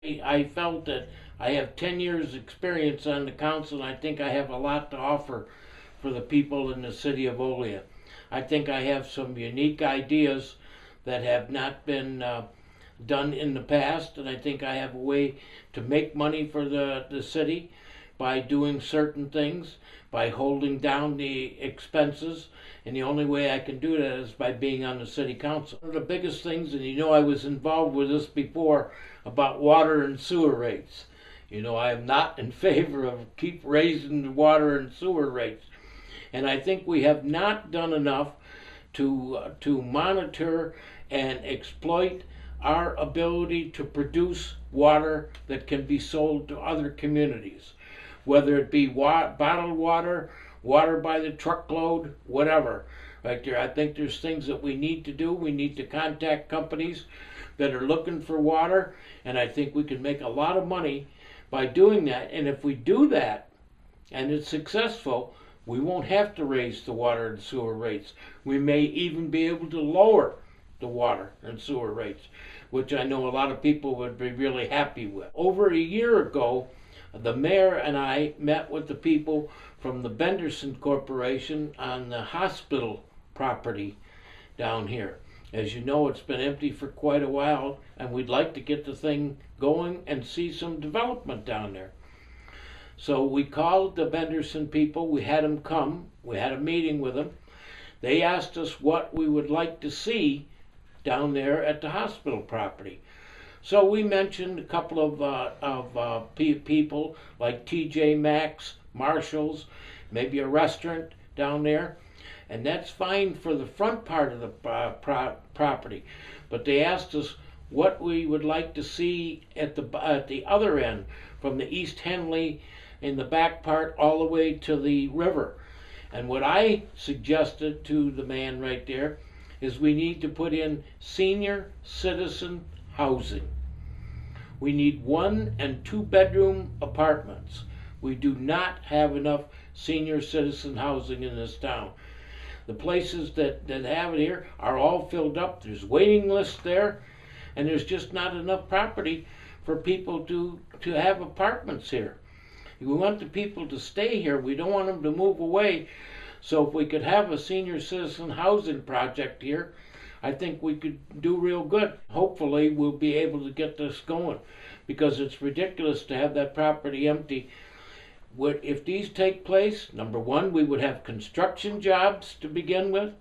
I felt that I have 10 years experience on the council, and I think I have a lot to offer for the people in the city of Olean. I think I have some unique ideas that have not been done in the past, and I think I have a way to make money for the city by doing certain things, by holding down the expenses, and the only way I can do that is by being on the city council. One of the biggest things, and you know I was involved with this before, about water and sewer rates. You know, I am not in favor of keep raising the water and sewer rates. And I think we have not done enough to monitor and exploit our ability to produce water that can be sold to other communities, whether it be bottled water, water by the truckload, whatever. Right there, I think there's things that we need to do. We need to contact companies that are looking for water, and I think we can make a lot of money by doing that. And if we do that, and it's successful, we won't have to raise the water and sewer rates. We may even be able to lower the water and sewer rates, which I know a lot of people would be really happy with. Over a year ago, the mayor and I met with the people from the Benderson Corporation on the hospital property down here. As you know, it's been empty for quite a while, and we'd like to get the thing going and see some development down there. So we called the Benderson people, we had them come, we had a meeting with them. They asked us what we would like to see down there at the hospital property. So we mentioned a couple of people like TJ Maxx, Marshalls, maybe a restaurant down there. And that's fine for the front part of the property. But they asked us what we would like to see at the other end, from the East Henley in the back part all the way to the river. And what I suggested to the man right there is we need to put in senior citizen housing. We need 1 and 2 bedroom apartments. We do not have enough senior citizen housing in this town. The places that have it here are all filled up. There's waiting lists there, and there's just not enough property for people to have apartments here. We want the people to stay here. We don't want them to move away. So if we could have a senior citizen housing project here, I think we could do real good. Hopefully we'll be able to get this going, because it's ridiculous to have that property empty. If these take place, number one, we would have construction jobs to begin with.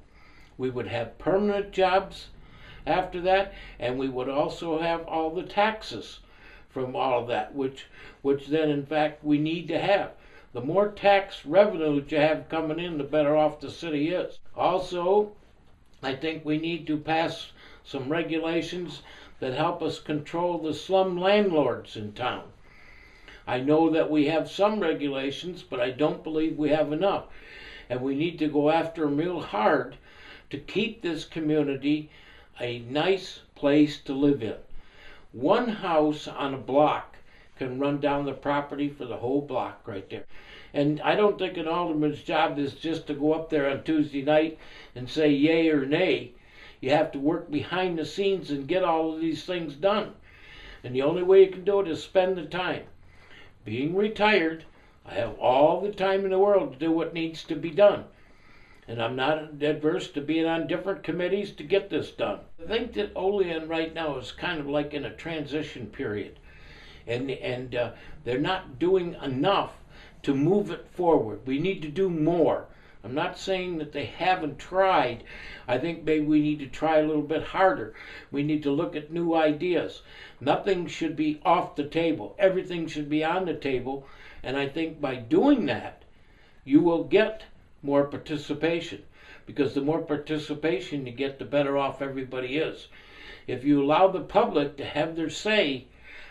We would have permanent jobs after that, and we would also have all the taxes from all of that, which then in fact we need to have. The more tax revenue that you have coming in, the better off the city is. Also, I think we need to pass some regulations that help us control the slum landlords in town. I know that we have some regulations, but I don't believe we have enough. And we need to go after them real hard to keep this community a nice place to live in. One house on a block can run down the property for the whole block right there. And I don't think an alderman's job is just to go up there on Tuesday night and say yay or nay. You have to work behind the scenes and get all of these things done. And the only way you can do it is spend the time. Being retired, I have all the time in the world to do what needs to be done. And I'm not adverse to being on different committees to get this done. I think that Olean right now is kind of like in a transition period. And they're not doing enough to move it forward. We need to do more. I'm not saying that they haven't tried. I think maybe we need to try a little bit harder. We need to look at new ideas. Nothing should be off the table. Everything should be on the table. And I think by doing that, you will get more participation. Because the more participation you get, the better off everybody is. If you allow the public to have their say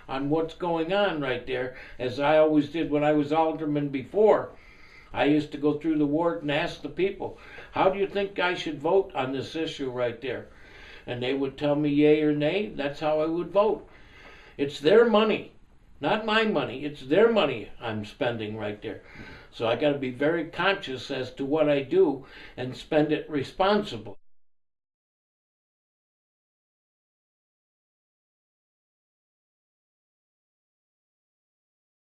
on what's going on right there, as I always did when I was alderman before, I used to go through the ward and ask the people, how do you think I should vote on this issue right there? And they would tell me yay or nay. That's how I would vote. It's their money, not my money. It's their money I'm spending right there. So I got to be very conscious as to what I do and spend it responsibly.